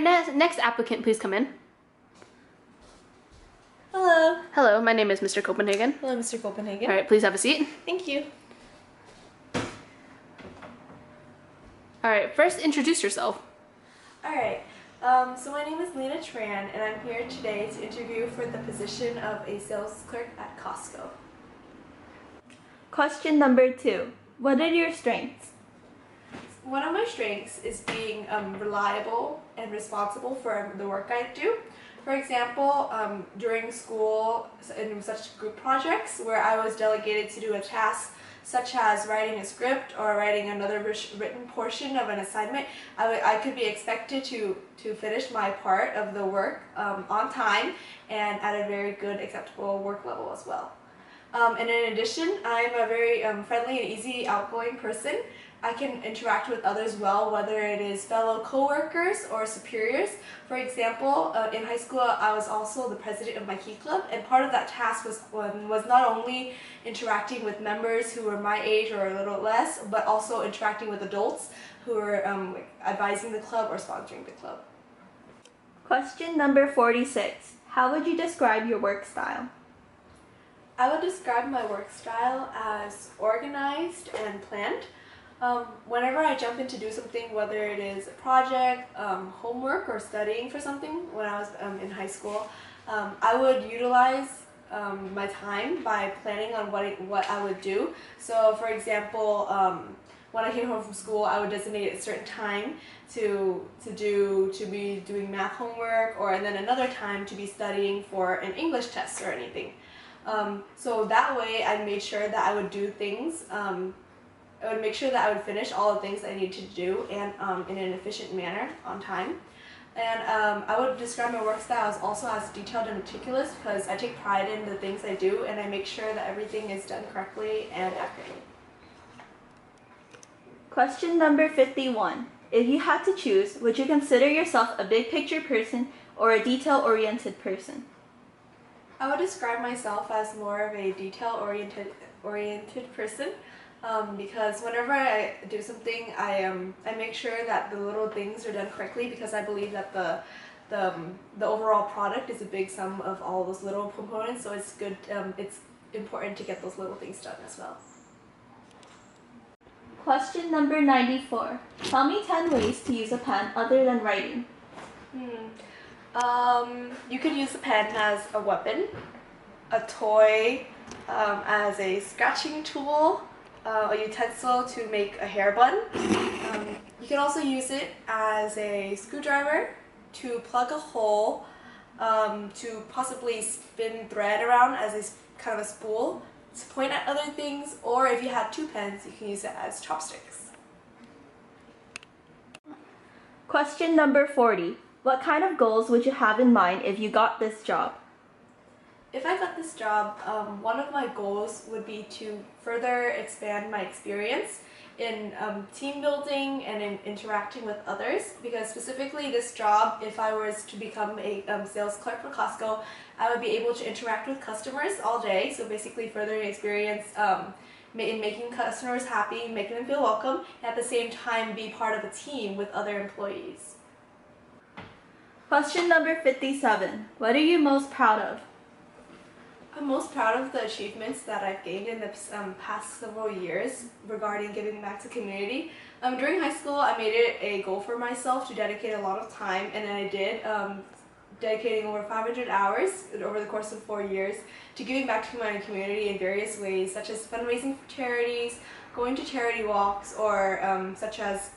next applicant please come in? Hello. Hello, my name is Mr. Copenhagen. Hello, Mr. Copenhagen. All right, please have a seat. Thank you. All right, first introduce yourself. Alright, so my name is Lena Tran, and I'm here today to interview for the position of a sales clerk at Costco. Question number 2. What are your strengths? One of my strengths is being reliable and responsible for the work I do. For example, during school in such group projects where I was delegated to do a task such as writing a script or writing another written portion of an assignment, I could be expected to finish my part of the work on time and at a very good acceptable work level as well. And in addition, I'm a very friendly and easy outgoing person. I can interact with others well, whether it is fellow co-workers or superiors. For example, in high school I was also the president of my Key Club, and part of that task was not only interacting with members who were my age or a little less, but also interacting with adults who were advising the club or sponsoring the club. Question number 46. How would you describe your work style? I would describe my work style as organized and planned. Whenever I jump in to do something, whether it is a project, homework, or studying for something when I was in high school, I would utilize my time by planning on what I would do. So for example, when I came home from school, I would designate a certain time to be doing math homework, and then another time to be studying for an English test or anything. So that way I made sure that I would do things, I would make sure that I would finish all the things I needed to do and in an efficient manner on time. And I would describe my work style as also as detailed and meticulous because I take pride in the things I do and I make sure that everything is done correctly and accurately. Question number 51. If you had to choose, would you consider yourself a big picture person or a detail-oriented person? I would describe myself as more of a detail-oriented person. Because whenever I do something, I make sure that the little things are done correctly because I believe that the overall product is a big sum of all those little components, so it's good. It's important to get those little things done as well. Question number 94. Tell me 10 ways to use a pen other than writing. You could use a pen as a weapon, a toy as a scratching tool, a utensil to make a hair bun. You can also use it as a screwdriver to plug a hole, to possibly spin thread around as a kind of a spool, to point at other things, or if you had 2 pens, you can use it as chopsticks. Question number 40. What kind of goals would you have in mind if you got this job? If I got this job, one of my goals would be to further expand my experience in team building and in interacting with others, because specifically this job, if I was to become a sales clerk for Costco, I would be able to interact with customers all day, so basically furthering experience in making customers happy, making them feel welcome, and at the same time be part of a team with other employees. Question number 57. What are you most proud of? I'm most proud of the achievements that I've gained in the past several years regarding giving back to the community. During high school, I made it a goal for myself to dedicate a lot of time, and I did, dedicating over 500 hours over the course of 4 years to giving back to my community in various ways, such as fundraising for charities, going to charity walks, or such as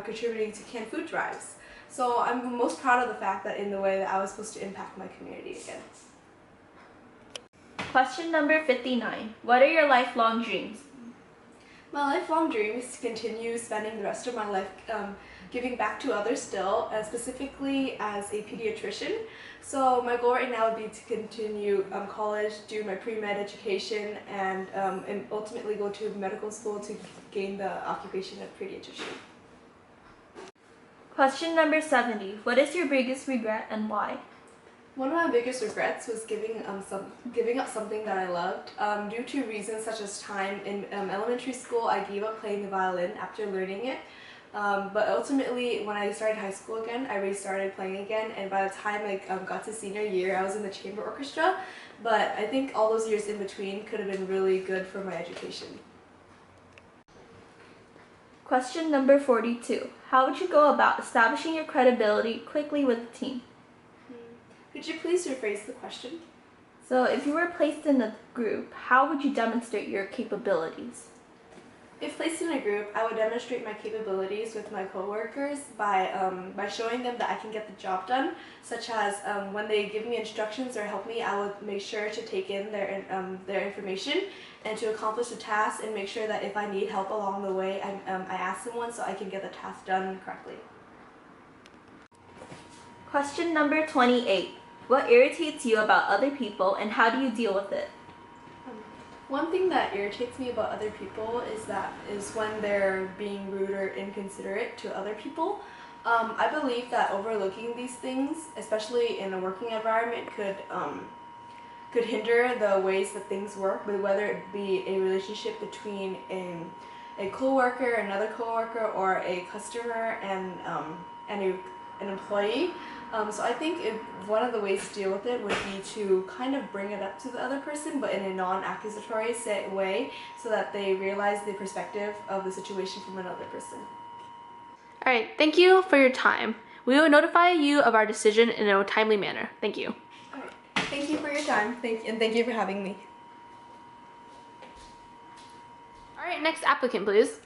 contributing to canned food drives. So I'm most proud of the fact that in the way that I was supposed to impact my community again. Question number 59. What are your lifelong dreams? My lifelong dream is to continue spending the rest of my life giving back to others still, specifically as a pediatrician. So my goal right now would be to continue college, do my pre-med education, and ultimately go to medical school to gain the occupation of pediatrician. Question number 70. What is your biggest regret and why? One of my biggest regrets was giving up something that I loved. Due to reasons such as time in elementary school, I gave up playing the violin after learning it. But ultimately, when I started high school again, I restarted playing again, and by the time I got to senior year, I was in the chamber orchestra. But I think all those years in between could have been really good for my education. Question number 42. How would you go about establishing your credibility quickly with a team? Could you please rephrase the question? So if you were placed in a group, how would you demonstrate your capabilities? If placed in a group, I would demonstrate my capabilities with my coworkers by showing them that I can get the job done, such as when they give me instructions or help me, I would make sure to take in their information and to accomplish the task and make sure that if I need help along the way, I ask someone so I can get the task done correctly. Question number 28. What irritates you about other people and how do you deal with it? One thing that irritates me about other people is when they're being rude or inconsiderate to other people. I believe that overlooking these things, especially in a working environment, could hinder the ways that things work, but whether it be a relationship between a coworker, another coworker, or a customer and an employee. So I think one of the ways to deal with it would be to kind of bring it up to the other person, but in a non-accusatory way, so that they realize the perspective of the situation from another person. All right, thank you for your time. We will notify you of our decision in a timely manner. Thank you. All right. Thank you for your time. Thank you for having me. All right, next applicant, please.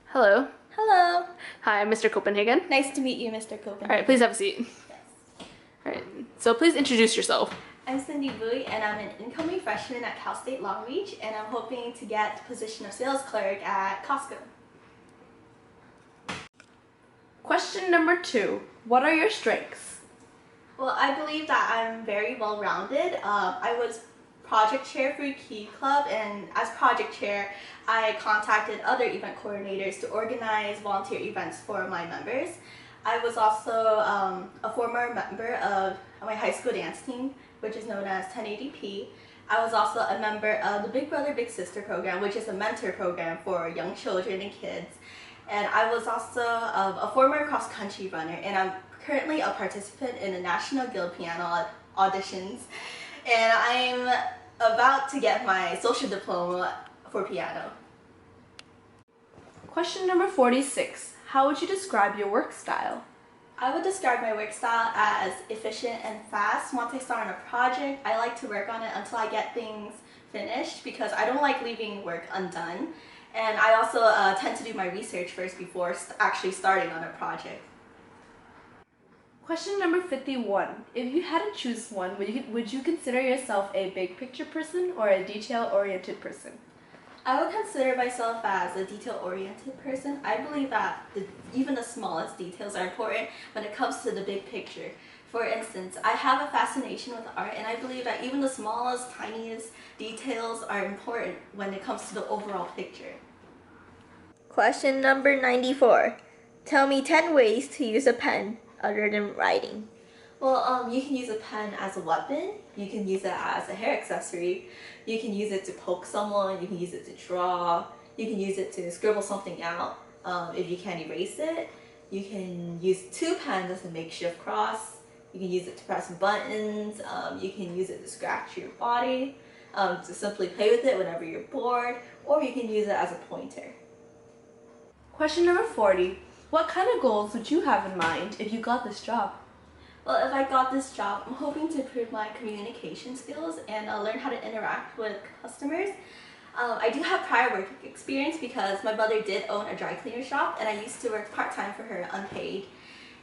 Hello. Hello. Hi, Mr. Copenhagen. Nice to meet you, Mr. Copenhagen. All right, please have a seat. Yes. All right, so please introduce yourself. I'm Cindy Bui, and I'm an incoming freshman at Cal State Long Beach, and I'm hoping to get the position of sales clerk at Costco. Question number 2. What are your strengths? Well, I believe that I'm very well-rounded. I was project chair for Key Club, and as project chair, I contacted other event coordinators to organize volunteer events for my members. I was also a former member of my high school dance team, which is known as 1080p. I was also a member of the Big Brother Big Sister program, which is a mentor program for young children and kids. And I was also a former cross-country runner, and I'm currently a participant in the National Guild Piano auditions. And I'm about to get my social diploma for piano. Question number 46. How would you describe your work style? I would describe my work style as efficient and fast. Once I start on a project, I like to work on it until I get things finished because I don't like leaving work undone. And I also tend to do my research first before actually starting on a project. Question number 51. If you had to choose one, would you consider yourself a big picture person or a detail-oriented person? I would consider myself as a detail-oriented person. I believe that even the smallest details are important when it comes to the big picture. For instance, I have a fascination with art, and I believe that even the smallest, tiniest details are important when it comes to the overall picture. Question number 94. Tell me 10 ways to use a pen other than writing. Well, you can use a pen as a weapon, you can use it as a hair accessory, you can use it to poke someone, you can use it to draw, you can use it to scribble something out if you can't erase it. You can use 2 pens as a makeshift cross, you can use it to press buttons, you can use it to scratch your body, to simply play with it whenever you're bored, or you can use it as a pointer. Question number 40. What kind of goals would you have in mind if you got this job? Well, if I got this job, I'm hoping to improve my communication skills and learn how to interact with customers. I do have prior work experience because my mother did own a dry cleaner shop and I used to work part-time for her unpaid.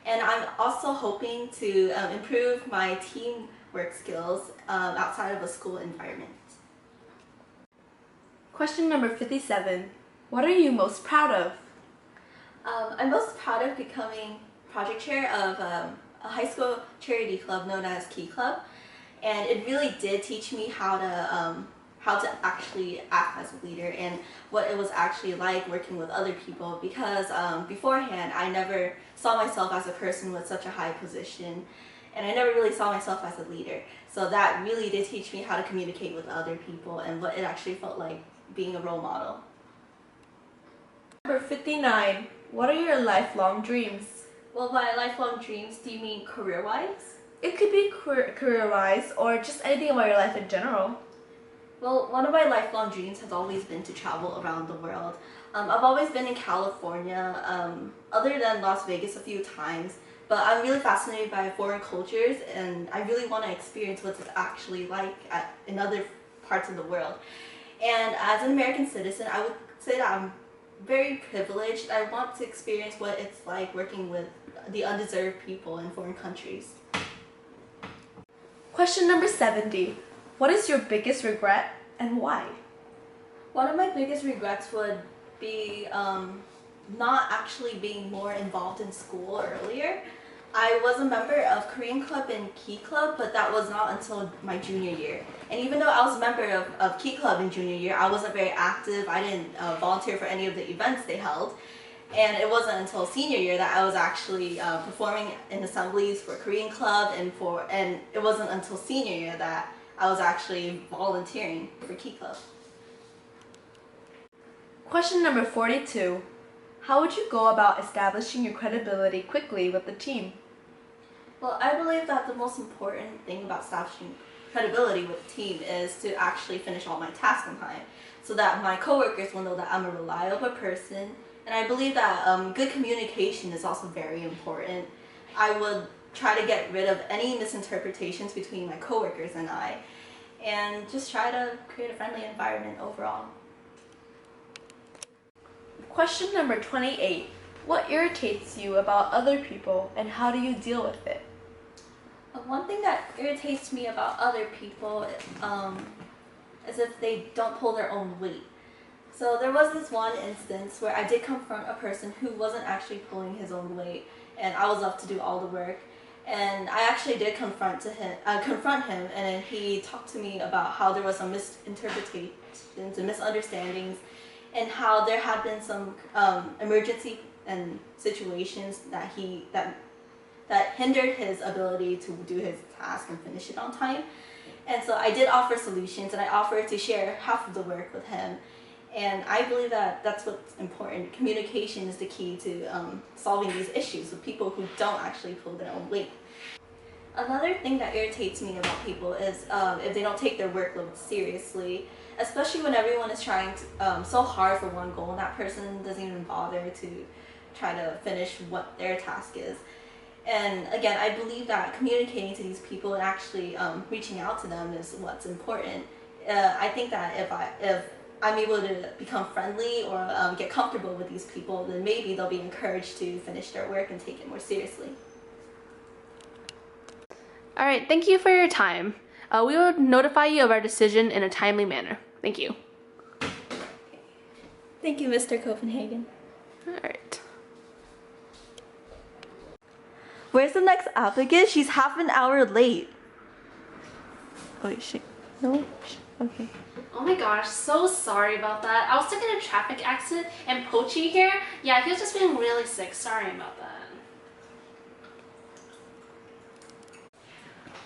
And I'm also hoping to improve my teamwork skills outside of a school environment. Question number 57. What are you most proud of? I'm most proud of becoming project chair of a high school charity club known as Key Club, and it really did teach me how to actually act as a leader and what it was actually like working with other people, because beforehand I never saw myself as a person with such a high position, and I never really saw myself as a leader. So that really did teach me how to communicate with other people and what it actually felt like being a role model. Number 59. What are your lifelong dreams? Well, by lifelong dreams, do you mean career-wise? It could be career-wise or just anything about your life in general. Well, one of my lifelong dreams has always been to travel around the world. I've always been in California, other than Las Vegas a few times, but I'm really fascinated by foreign cultures and I really want to experience what it's actually like in other parts of the world. And as an American citizen, I would say that I'm very privileged. I want to experience what it's like working with the undeserved people in foreign countries. Question number 70. What is your biggest regret and why? One of my biggest regrets would be not actually being more involved in school earlier. I was a member of Korean Club and Key Club, but that was not until my junior year. And even though I was a member of Key Club in junior year, I wasn't very active. I didn't volunteer for any of the events they held. And it wasn't until senior year that I was actually performing in assemblies for Korean Club, and it wasn't until senior year that I was actually volunteering for Key Club. Question number 42. How would you go about establishing your credibility quickly with the team? Well, I believe that the most important thing about establishing credibility with the team is to actually finish all my tasks on time so that my coworkers will know that I'm a reliable person. And I believe that good communication is also very important. I would try to get rid of any misinterpretations between my coworkers and I, and just try to create a friendly environment overall. Question number 28. What irritates you about other people and how do you deal with it? One thing that irritates me about other people is if they don't pull their own weight. So there was this one instance where I did confront a person who wasn't actually pulling his own weight, and I was left to do all the work. And I actually did confront him, and then he talked to me about how there was some misinterpretations and misunderstandings, and how there had been some emergency and situations that hindered his ability to do his task and finish it on time. And so I did offer solutions, and I offered to share half of the work with him. And I believe that that's what's important. Communication is the key to solving these issues with people who don't actually pull their own weight. Another thing that irritates me about people is if they don't take their workload seriously, especially when everyone is trying so hard for one goal and that person doesn't even bother to try to finish what their task is. And again, I believe that communicating to these people and actually reaching out to them is what's important. I think that if I'm able to become friendly or get comfortable with these people, then maybe they'll be encouraged to finish their work and take it more seriously. All right, thank you for your time. We will notify you of our decision in a timely manner. Thank you. Thank you, Mr. Copenhagen. All right. Where's the next applicant? She's half an hour late. Oh, shit. No? Okay. Oh my gosh, so sorry about that. I was stuck in a traffic accident and Pochi here, yeah, he was just feeling really sick. Sorry about that.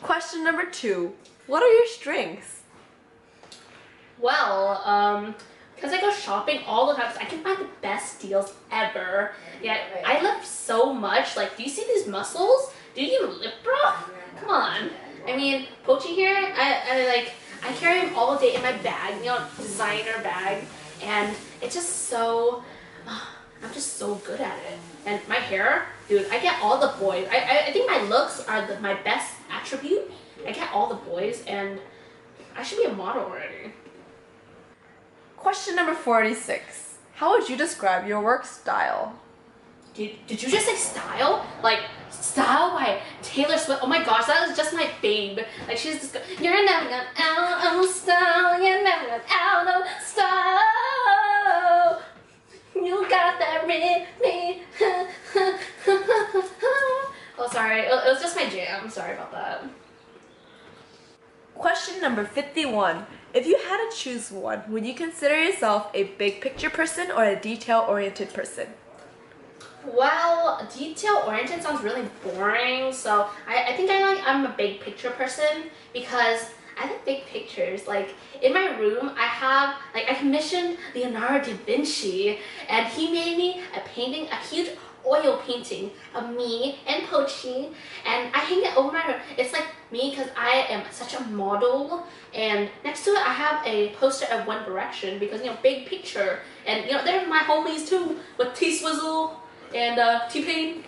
Question number 2. What are your strengths? Well, because I go shopping all the time, so I can find the best deals ever. Yeah, I lift so much. Like, do you see these muscles? Do you even lift, bro? Come on. I mean, Pochi here, I carry him all day in my bag, you know, designer bag, and it's just so, I'm just so good at it. And my hair, dude, I get all the boys. I think my looks are my best attribute. I get all the boys, and I should be a model already. Question number 46. How would you describe your work style? Did you just say style? Like, Style by Taylor Swift. Oh my gosh, that is just my babe. Like, she's just you're never gonna out of style. You're never gonna out of style. You got that in me. Oh, sorry. It was just my jam. Sorry about that. Question number 51. If you had to choose one, would you consider yourself a big picture person or a detail-oriented person? Well, detail-oriented sounds really boring, so I think I'm a big picture person because I like big pictures. Like in my room, I commissioned Leonardo da Vinci, and he made me a painting, a huge oil painting of me and Pochi, and I hang it over my room. It's like me because I am such a model, and next to it I have a poster of One Direction because big picture, and they're my homies too with T-Swizzle and T-Pain.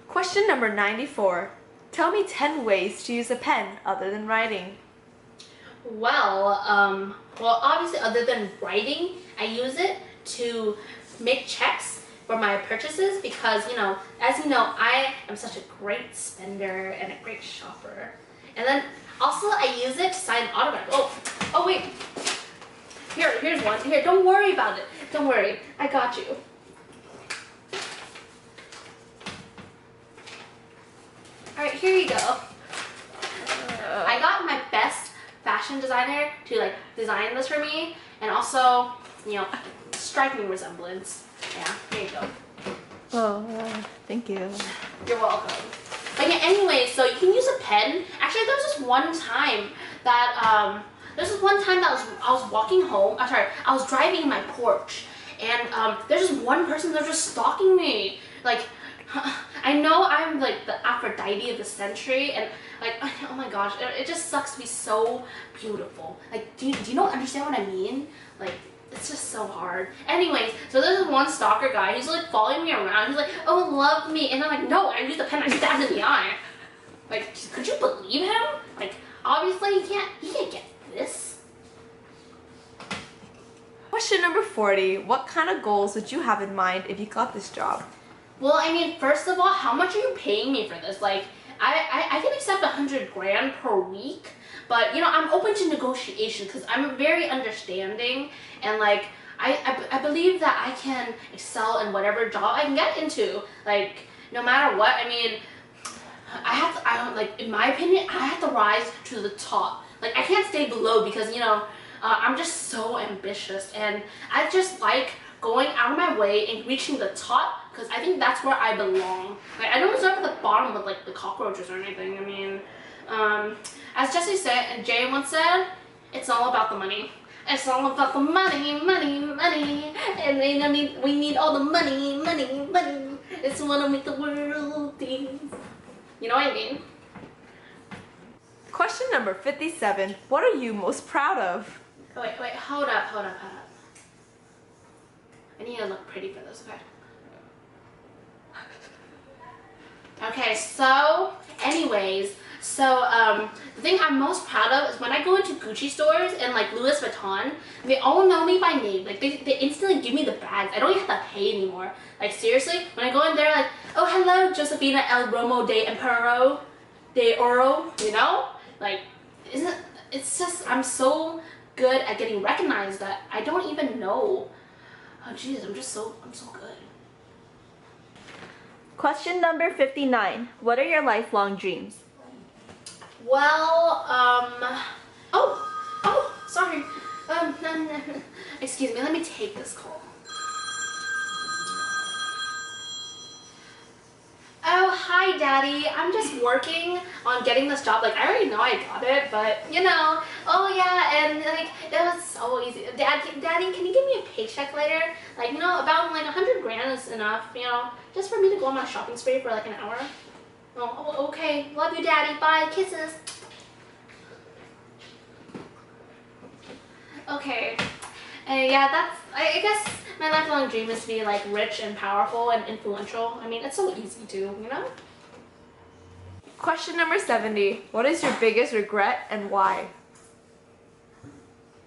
Question number 94. Tell me 10 ways to use a pen other than writing. Well, obviously other than writing, I use it to make checks for my purchases because, as you know, I am such a great spender and a great shopper. And then also I use it to sign autographs. Oh wait. Here's one. Here, don't worry about it. Don't worry. I got you. Alright, here you go. I got my best fashion designer to design this for me, and also, striking resemblance. Yeah, here you go. Oh, thank you. You're welcome. But yeah, anyway, so you can use a pen. Actually, there was this one time that I was walking home. I'm sorry, I was driving in my porch, and there's this one person that was just stalking me. I know I'm the Aphrodite of the century, and oh my gosh, it just sucks to be so beautiful. Do you understand what I mean? It's just so hard. Anyways, so there's this one stalker guy. He's following me around. He's like, "Oh, love me," and I'm like, "No, I used a pen. I stabbed him in the eye." Could you believe him? Obviously he can't get this. Question number 40. What kind of goals would you have in mind if you got this job? Well, I mean, first of all, how much are you paying me for this? I can accept 100 grand per week, but I'm open to negotiation because I'm very understanding, and I believe that I can excel in whatever job I can get into. No matter what, I mean, in my opinion, I have to rise to the top. I can't stay below because I'm just so ambitious, and I just like going out of my way and reaching the top because I think that's where I belong. I don't deserve at the bottom with the cockroaches or anything. I mean, as Jesse said and Jay once said, it's all about the money. It's all about the money, money, money. And we need all the money, money, money. It's wanna make the world dance. You know what I mean? Question number 57. What are you most proud of? Wait, hold up. I need to look pretty for this, okay? Okay, so, anyways, the thing I'm most proud of is when I go into Gucci stores and Louis Vuitton, they all know me by name. They instantly give me the bags. I don't even have to pay anymore. Seriously, when I go in there, oh, hello, Josefina El Romo de Empero de Oro, it's just, I'm so good at getting recognized that I don't even know. Oh, jeez, I'm so good. Question number 59. What are your lifelong dreams? Well, sorry. Excuse me, let me take this call. Oh, hi, Daddy. I'm just working on getting this job. I already know I got it, but, oh, yeah, and, it was so easy. Daddy, can you give me a paycheck later? About, 100 grand is enough, just for me to go on my shopping spree for, an hour. Oh, okay. Love you, Daddy. Bye. Kisses. Okay. Yeah, I guess my lifelong dream is to be rich and powerful and influential. I mean, it's so easy to, Question number 70. What is your biggest regret and why?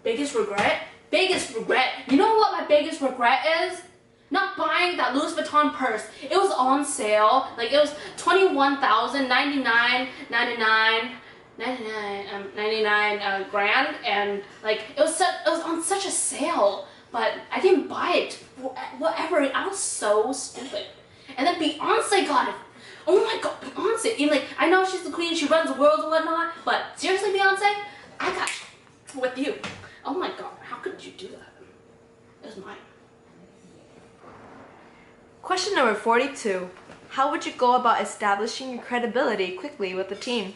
Biggest regret? Biggest regret. You know what my biggest regret is? Not buying that Louis Vuitton purse. It was on sale. It was $21,099 grand, and it was on such a sale, but I didn't buy it. Whatever. I was so stupid. And then Beyonce got it. Oh my God, Beyonce. I know she's the queen. She runs the world and whatnot. But seriously, Beyonce, I got with you. Oh my God, how could you do that? It was mine. Question number 42. How would you go about establishing your credibility quickly with the team?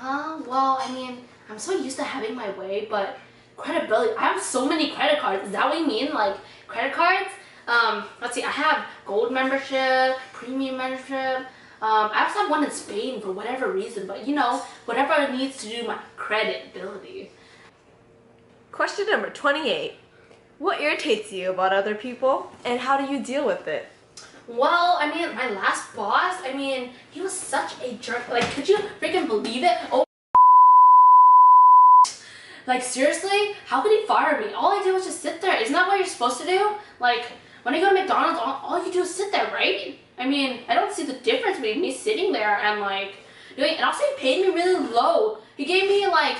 Well, I mean, I'm so used to having my way, but credibility. I have so many credit cards. Is that what you mean? Like credit cards? Let's see. I have gold membership, premium membership. I also have one in Spain for whatever reason, but you know, whatever needs to do my credibility. Question number 28. What irritates you about other people, and how do you deal with it? Well, I mean, my last boss, I mean, he was such a jerk. Like, could you freaking believe it? Oh, like, seriously? How could he fire me? All I did was just sit there. Isn't that what you're supposed to do? Like, when I go to McDonald's, all you do is sit there, right? I mean, I don't see the difference between me sitting there and, like, doing, and also he paid me really low. He gave me, like,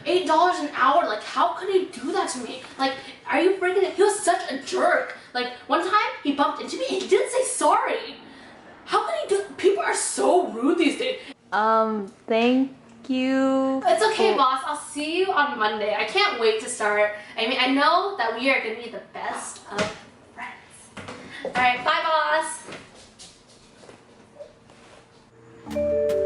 $8 an hour. Like, how could he do that to me? Like, are you freaking, he was such a jerk. Like, one time he bumped into me and he didn't say sorry. How could he do, people are so rude these days. Thank you. It's okay, boss. I'll see you on Monday. I can't wait to start. I mean, I know that we are going to be the best of friends. All right, bye, boss.